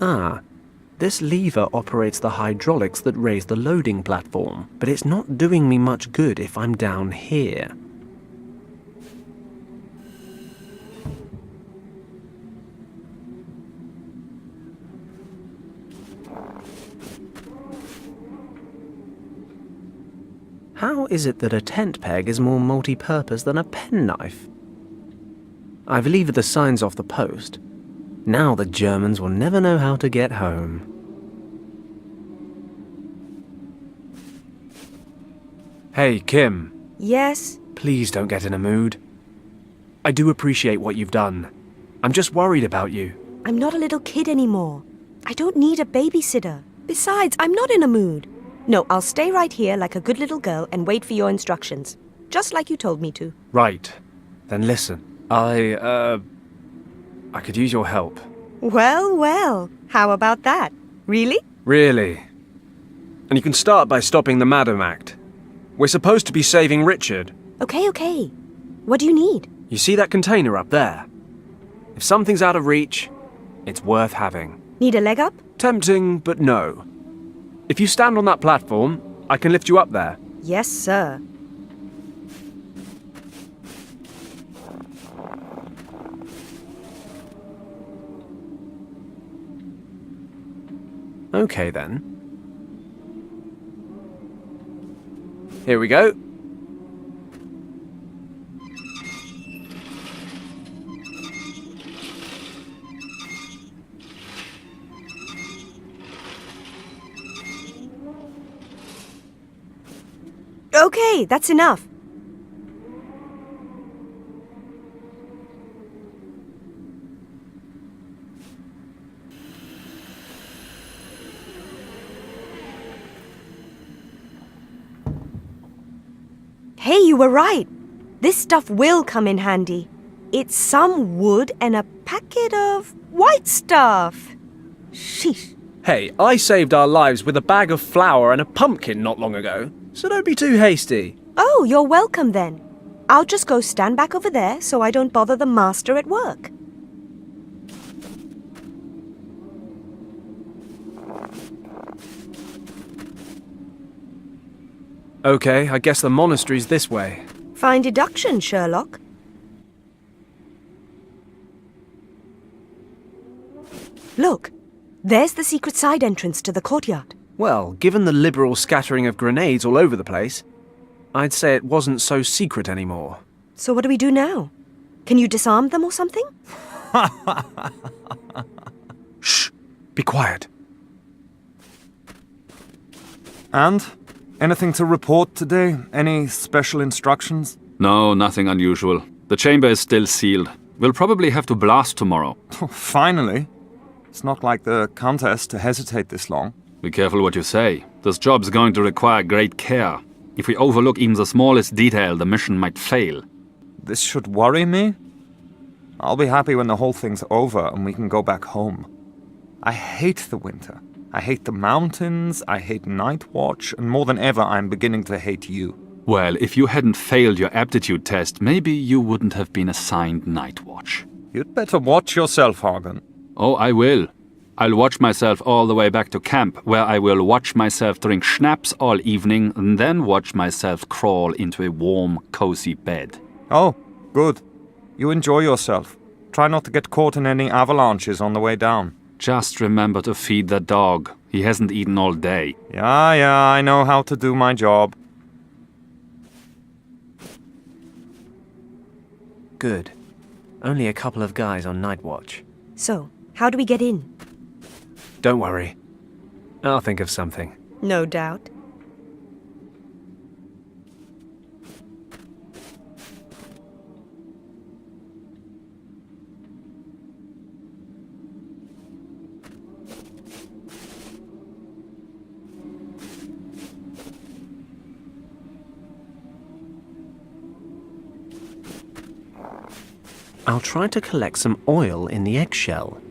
Ah, this lever operates the hydraulics that raise the loading platform, but it's not doing me much good if I'm down here. How is it that a tent peg is more multi-purpose than a penknife? I've levered the signs off the post. Now the Germans will never know how to get home. Hey, Kim. Yes? Please don't get in a mood. I do appreciate what you've done. I'm just worried about you. I'm not a little kid anymore. I don't need a babysitter. Besides, I'm not in a mood. No, I'll stay right here like a good little girl and wait for your instructions. Just like you told me to. Right. Then listen. I could use your help. Well, well. How about that? Really? Really? And you can start by stopping the Madam Act. We're supposed to be saving Richard. Okay. What do you need? You see that container up there? If something's out of reach, it's worth having. Need a leg up? Tempting, but no. If you stand on that platform, I can lift you up there. Yes, sir. Okay then. Here we go. Okay, that's enough. Hey, you were right. This stuff will come in handy. It's some wood and a packet of white stuff. Sheesh. Hey, I saved our lives with a bag of flour and a pumpkin not long ago, so don't be too hasty. Oh, you're welcome then. I'll just go stand back over there so I don't bother the master at work. Okay, I guess the monastery's this way. Fine deduction, Sherlock. Look, there's the secret side entrance to the courtyard. Well, given the liberal scattering of grenades all over the place, I'd say it wasn't so secret anymore. So what do we do now? Can you disarm them or something? Shh! Be quiet. And? Anything to report today? Any special instructions? No, nothing unusual. The chamber is still sealed. We'll probably have to blast tomorrow. Finally. It's not like the Countess to hesitate this long. Be careful what you say. This job's going to require great care. If we overlook even the smallest detail, the mission might fail. This should worry me? I'll be happy when the whole thing's over and we can go back home. I hate the winter. I hate the mountains, I hate night watch, and more than ever I'm beginning to hate you. Well, if you hadn't failed your aptitude test, maybe you wouldn't have been assigned night watch. You'd better watch yourself, Hagen. Oh, I will. I'll watch myself all the way back to camp, where I will watch myself drink schnapps all evening and then watch myself crawl into a warm, cozy bed. Oh, good. You enjoy yourself. Try not to get caught in any avalanches on the way down. Just remember to feed the dog. He hasn't eaten all day. Yeah, I know how to do my job. Good. Only a couple of guys on night watch. So, how do we get in? Don't worry. I'll think of something. No doubt. I'll try to collect some oil in the eggshell.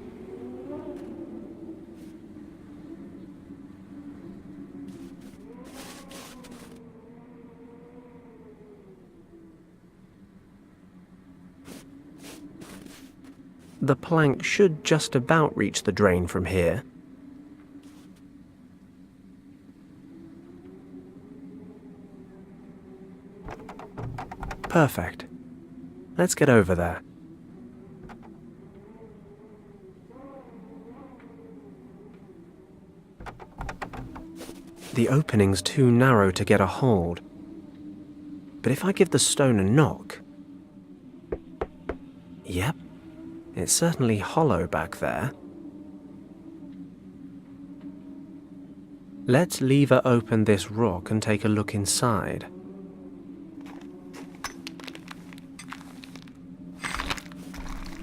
The plank should just about reach the drain from here. Perfect. Let's get over there. The opening's too narrow to get a hold. But if I give the stone a knock... Yep, it's certainly hollow back there. Let's lever open this rock and take a look inside.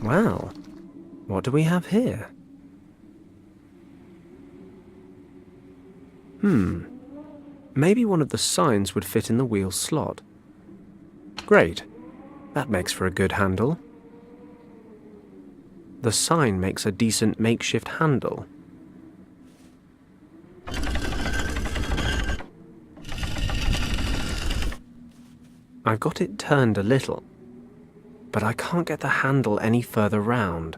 Well, what do we have here? Maybe one of the signs would fit in the wheel slot. Great. That makes for a good handle. The sign makes a decent makeshift handle. I've got it turned a little, but I can't get the handle any further round.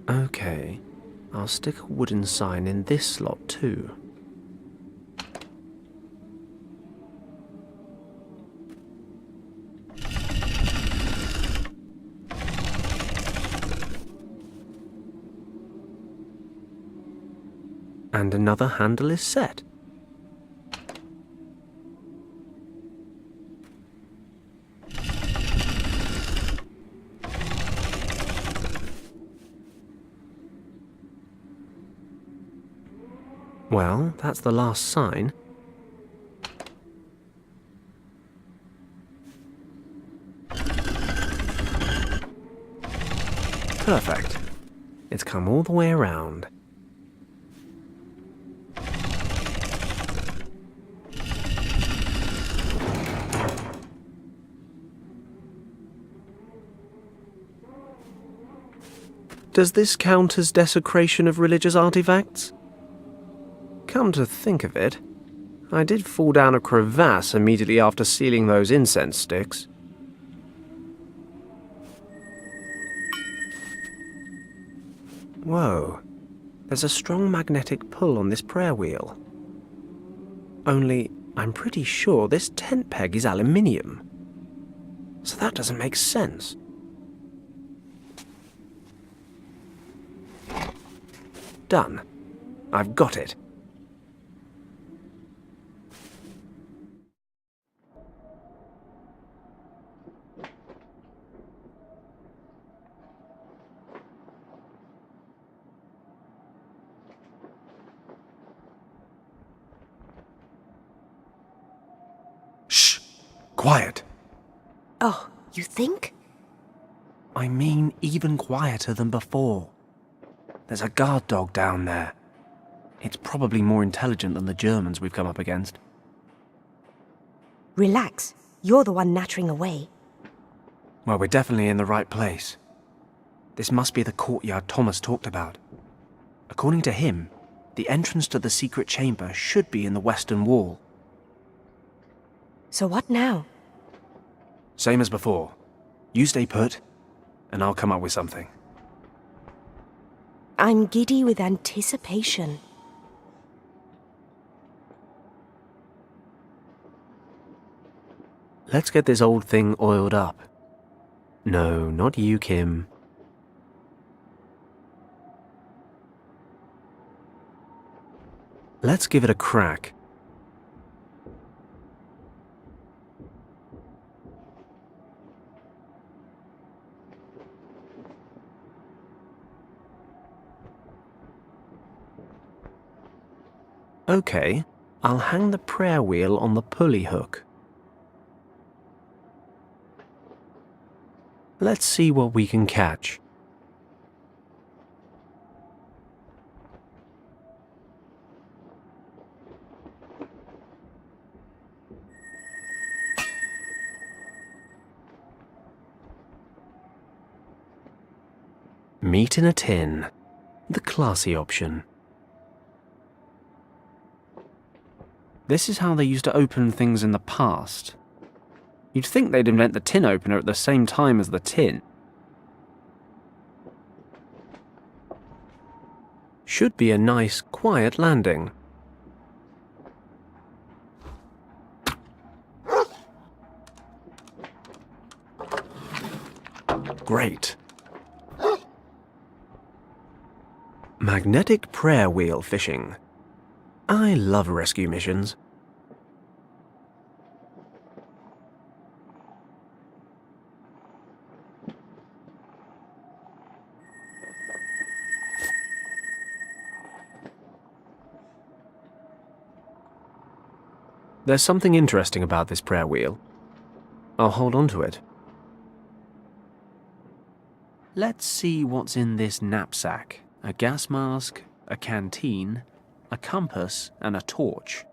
Okay, I'll stick a wooden sign in this slot too. And another handle is set. Well, that's the last sign. Perfect. It's come all the way around. Does this count as desecration of religious artifacts? Come to think of it, I did fall down a crevasse immediately after sealing those incense sticks. Whoa, there's a strong magnetic pull on this prayer wheel. Only, I'm pretty sure this tent peg is aluminium. So that doesn't make sense. Done. I've got it. Shh! Quiet. Oh, you think? I mean even quieter than before. There's a guard dog down there. It's probably more intelligent than the Germans we've come up against. Relax. You're the one nattering away. Well, we're definitely in the right place. This must be the courtyard Thomas talked about. According to him, the entrance to the secret chamber should be in the western wall. So what now? Same as before. You stay put, and I'll come up with something. I'm giddy with anticipation. Let's get this old thing oiled up. No, not you, Kim. Let's give it a crack. Okay, I'll hang the prayer wheel on the pulley hook. Let's see what we can catch. Meat in a tin, the classy option. This is how they used to open things in the past. You'd think they'd invent the tin opener at the same time as the tin. Should be a nice, quiet landing. Great. Magnetic prayer wheel fishing. I love rescue missions. There's something interesting about this prayer wheel. I'll hold on to it. Let's see what's in this knapsack. A gas mask, a canteen, a compass, and a torch.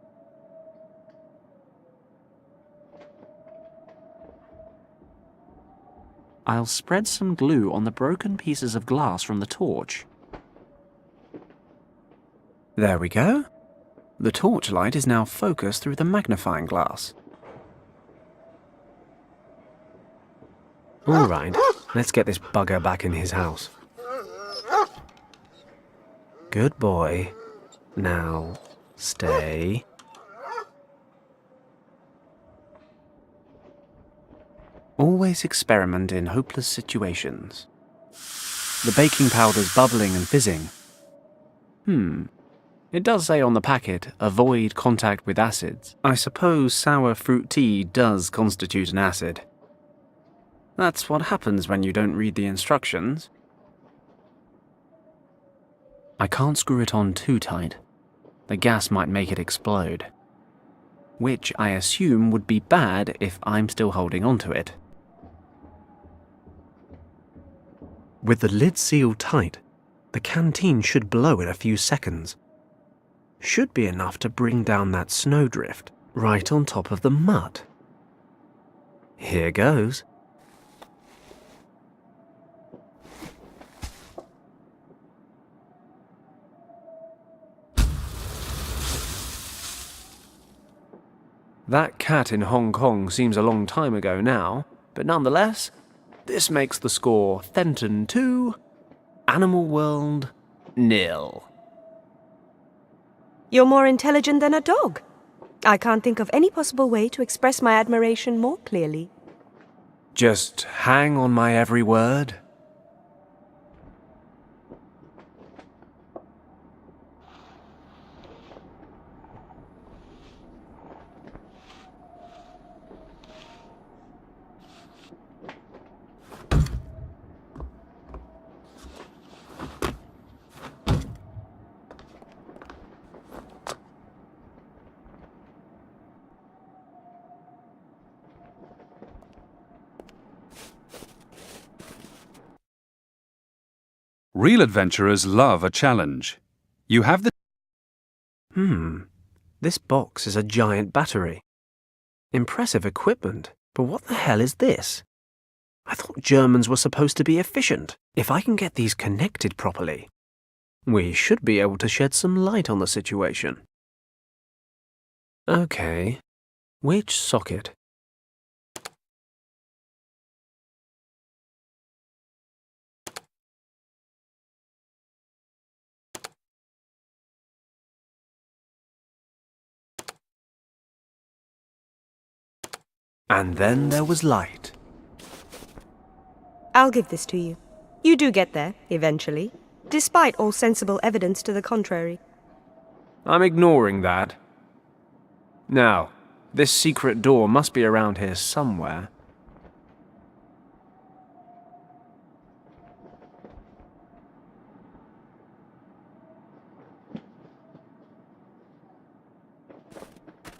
I'll spread some glue on the broken pieces of glass from the torch. There we go. The torchlight is now focused through the magnifying glass. All right, let's get this bugger back in his house. Good boy. Now, stay. Always experiment in hopeless situations. The baking powder's bubbling and fizzing. It does say on the packet, avoid contact with acids. I suppose sour fruit tea does constitute an acid. That's what happens when you don't read the instructions. I can't screw it on too tight. The gas might make it explode. Which I assume would be bad if I'm still holding onto it. With the lid sealed tight, the canteen should blow in a few seconds. Should be enough to bring down that snowdrift right on top of the mud. Here goes. That cat in Hong Kong seems a long time ago now, but nonetheless, this makes the score Fenton 2, Animal World 0. You're more intelligent than a dog. I can't think of any possible way to express my admiration more clearly. Just hang on my every word. Real adventurers love a challenge. You have the... This box is a giant battery. Impressive equipment, but what the hell is this? I thought Germans were supposed to be efficient. If I can get these connected properly, we should be able to shed some light on the situation. Okay, which socket? And then there was light. I'll give this to you. You do get there, eventually, despite all sensible evidence to the contrary. I'm ignoring that. Now, this secret door must be around here somewhere.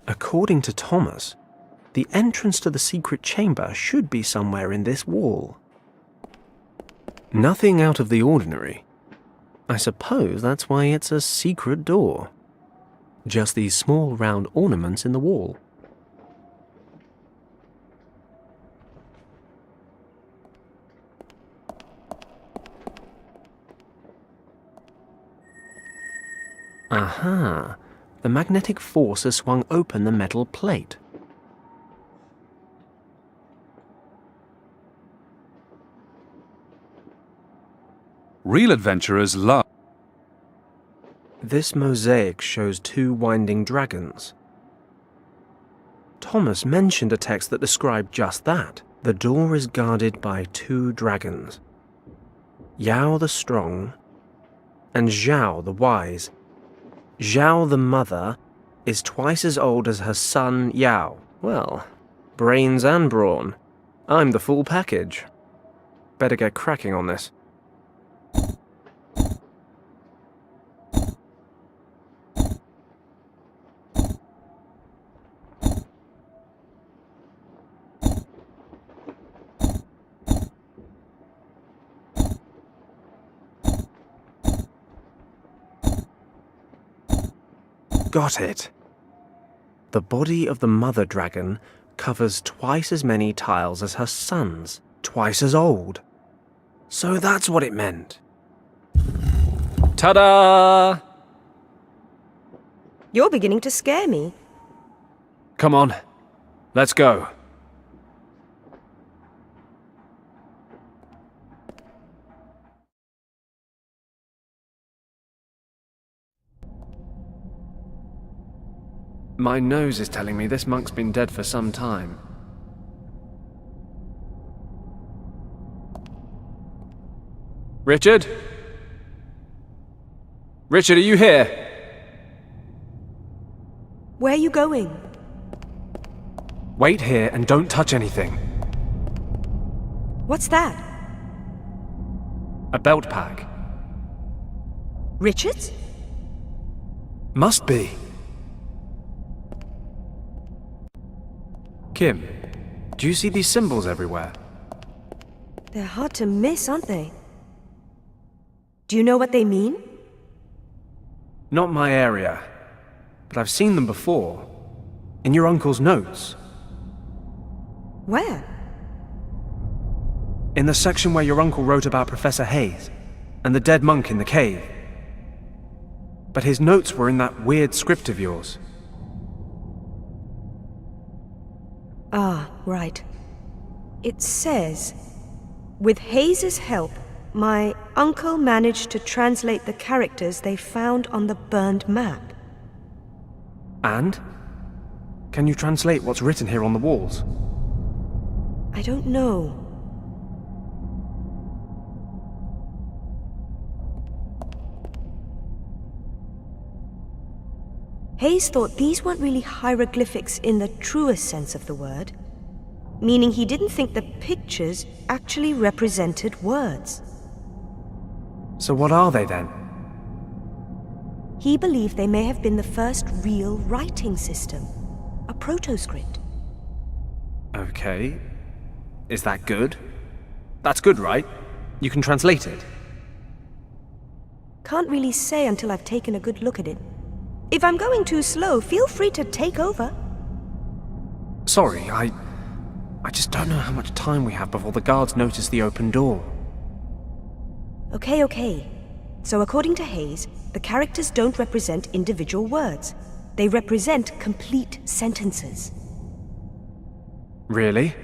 According to Thomas, the entrance to the secret chamber should be somewhere in this wall. Nothing out of the ordinary. I suppose that's why it's a secret door. Just these small round ornaments in the wall. Aha! The magnetic force has swung open the metal plate. Real adventurers love. This mosaic shows 2 winding dragons. Thomas mentioned a text that described just that. The door is guarded by 2 dragons. Yao the Strong and Zhao the Wise. Zhao the mother is twice as old as her son Yao. Well, brains and brawn. I'm the full package. Better get cracking on this. Got it. The body of the mother dragon covers twice as many tiles as her sons, twice as old. So that's what it meant. Ta-da! You're beginning to scare me. Come on, let's go. My nose is telling me this monk's been dead for some time. Richard? Richard, are you here? Where are you going? Wait here and don't touch anything. What's that? A belt pack. Richard's? Must be. Kim, do you see these symbols everywhere? They're hard to miss, aren't they? Do you know what they mean? Not my area, but I've seen them before. In your uncle's notes. Where? In the section where your uncle wrote about Professor Hayes and the dead monk in the cave. But his notes were in that weird script of yours. Ah, right. It says, with Hayes's help, my uncle managed to translate the characters they found on the burned map. And? Can you translate what's written here on the walls? I don't know. Hayes thought these weren't really hieroglyphics in the truest sense of the word, meaning he didn't think the pictures actually represented words. So what are they then? He believed they may have been the first real writing system, a proto-script. Okay. Is that good? That's good, right? You can translate it. Can't really say until I've taken a good look at it. If I'm going too slow, feel free to take over. Sorry, I just don't know how much time we have before the guards notice the open door. Okay. So according to Hayes, the characters don't represent individual words. They represent complete sentences. Really?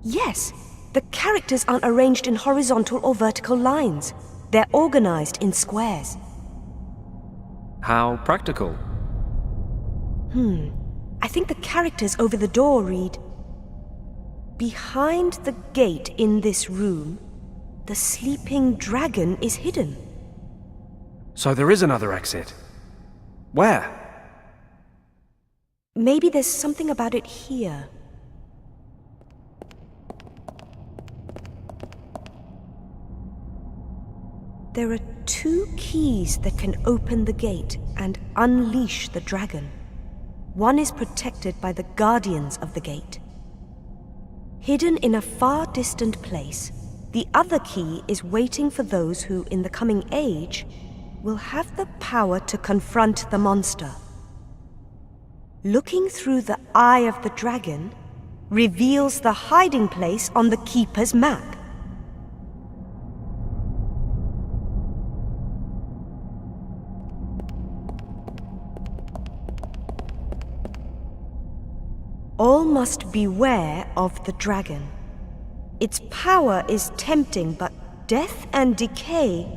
Yes, the characters aren't arranged in horizontal or vertical lines. They're organized in squares. How practical. I think the characters over the door read, behind the gate in this room, the sleeping dragon is hidden. So there is another exit. Where? Maybe there's something about it here. There are 2 keys that can open the gate and unleash the dragon. One is protected by the guardians of the gate. Hidden in a far distant place, the other key is waiting for those who, in the coming age, will have the power to confront the monster. Looking through the eye of the dragon reveals the hiding place on the Keeper's map. All must beware of the dragon. Its power is tempting, but death and decay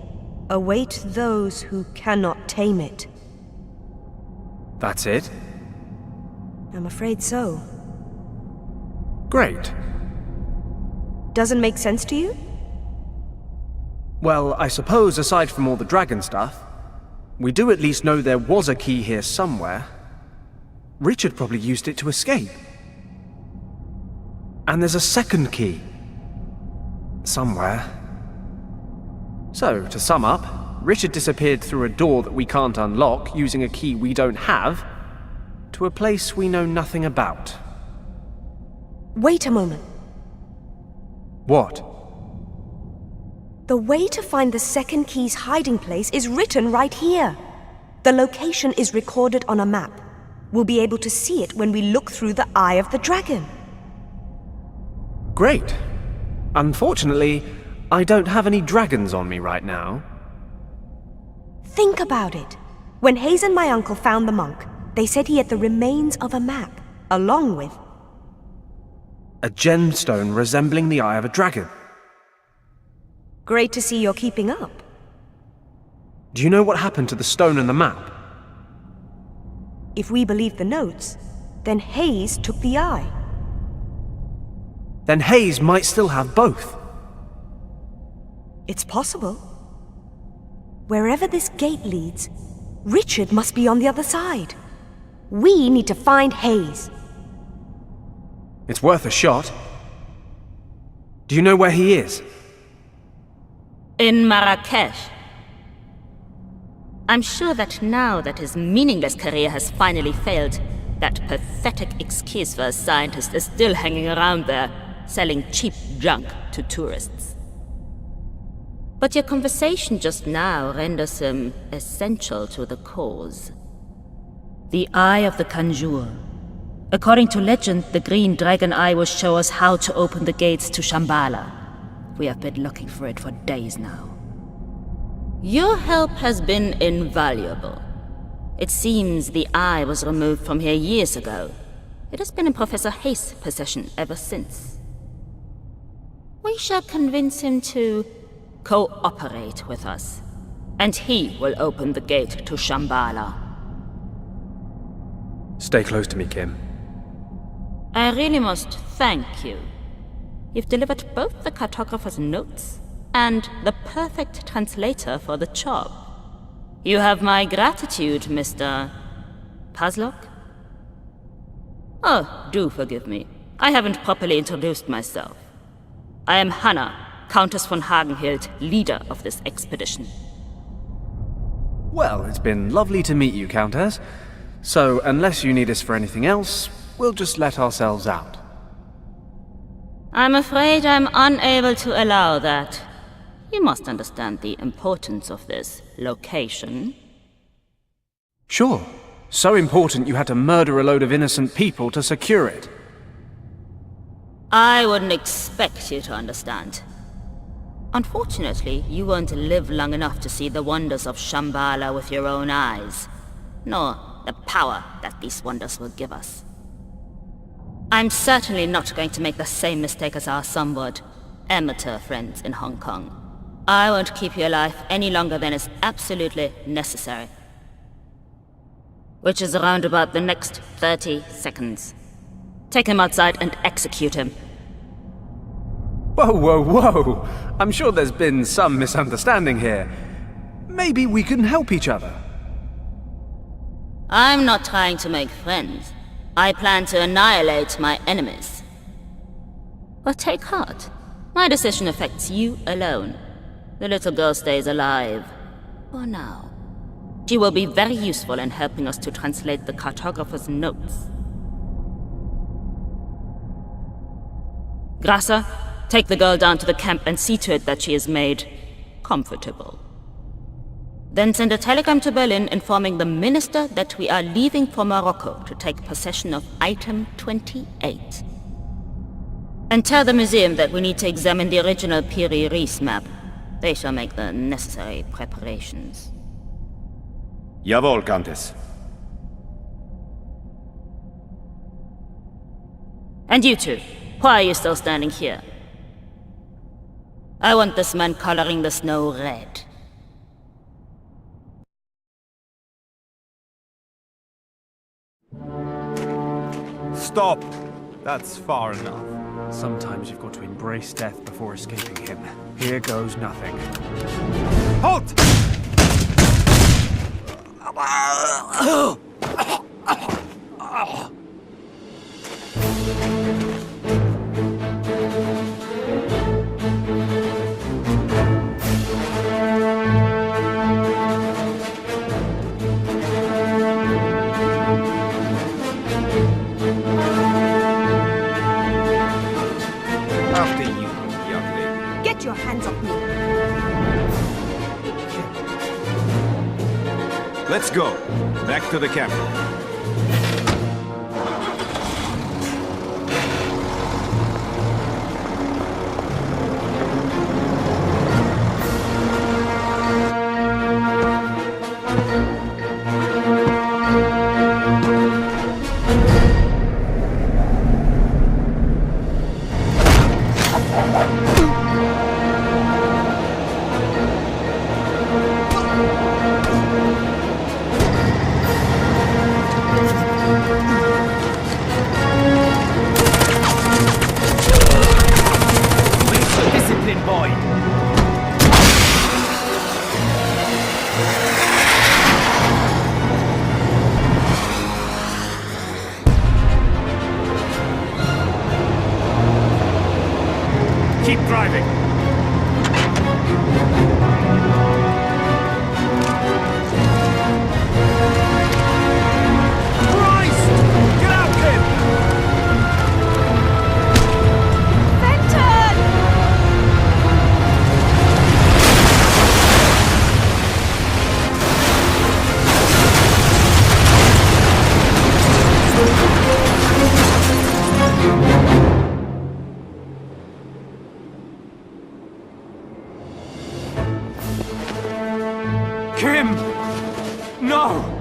await those who cannot tame it. That's it? I'm afraid so. Great. Doesn't make sense to you? Well, I suppose aside from all the dragon stuff, we do at least know there was a key here somewhere. Richard probably used it to escape. And there's a second key. Somewhere. So, to sum up, Richard disappeared through a door that we can't unlock using a key we don't have, to a place we know nothing about. Wait a moment. What? The way to find the second key's hiding place is written right here. The location is recorded on a map. We'll be able to see it when we look through the eye of the dragon. Great. Unfortunately, I don't have any dragons on me right now. Think about it. When Hayes and my uncle found the monk, they said he had the remains of a map, along with... A gemstone resembling the eye of a dragon. Great to see you're keeping up. Do you know what happened to the stone and the map? If we believe the notes, then Hayes took the eye. Then Hayes might still have both. It's possible. Wherever this gate leads, Richard must be on the other side. We need to find Hayes. It's worth a shot. Do you know where he is? In Marrakesh. I'm sure that now that his meaningless career has finally failed, that pathetic excuse for a scientist is still hanging around there, selling cheap junk to tourists. But your conversation just now renders him essential to the cause. The Eye of the Conjure. According to legend, the green dragon eye will show us how to open the gates to Shambhala. We have been looking for it for days now. Your help has been invaluable. It seems the eye was removed from here years ago. It has been in Professor Hayes' possession ever since. We shall convince him to cooperate with us, and he will open the gate to Shambhala. Stay close to me, Kim. I really must thank you. You've delivered both the cartographer's notes and the perfect translator for the job. You have my gratitude, Mr. Pazlok? Oh, do forgive me. I haven't properly introduced myself. I am Hannah, Countess von Hagenhild, leader of this expedition. Well, it's been lovely to meet you, Countess. So, unless you need us for anything else, we'll just let ourselves out. I'm afraid I'm unable to allow that. You must understand the importance of this location. Sure. So important you had to murder a load of innocent people to secure it. I wouldn't expect you to understand. Unfortunately, you won't live long enough to see the wonders of Shambhala with your own eyes, nor the power that these wonders will give us. I'm certainly not going to make the same mistake as our somewhat amateur friends in Hong Kong. I won't keep you alive any longer than is absolutely necessary. Which is around about the next 30 seconds. Take him outside and execute him. Whoa, whoa, whoa! I'm sure there's been some misunderstanding here. Maybe we can help each other. I'm not trying to make friends. I plan to annihilate my enemies. But take heart. My decision affects you alone. The little girl stays alive. For now. She will be very useful in helping us to translate the cartographer's notes. Grasser, take the girl down to the camp and see to it that she is made comfortable. Then send a telegram to Berlin informing the minister that we are leaving for Morocco to take possession of item 28. And tell the museum that we need to examine the original Piri Reis map. They shall make the necessary preparations. Jawohl, Countess. And you two, why are you still standing here? I want this man coloring the snow red. Stop! That's far enough. Sometimes you've got to embrace death before escaping him. Here goes nothing. Halt! After you, young lady. Get your hands off me. Let's go. Back to the camp. Discipline, boy! Keep driving! Christ! Get out, kid! Fenton! Kim! No!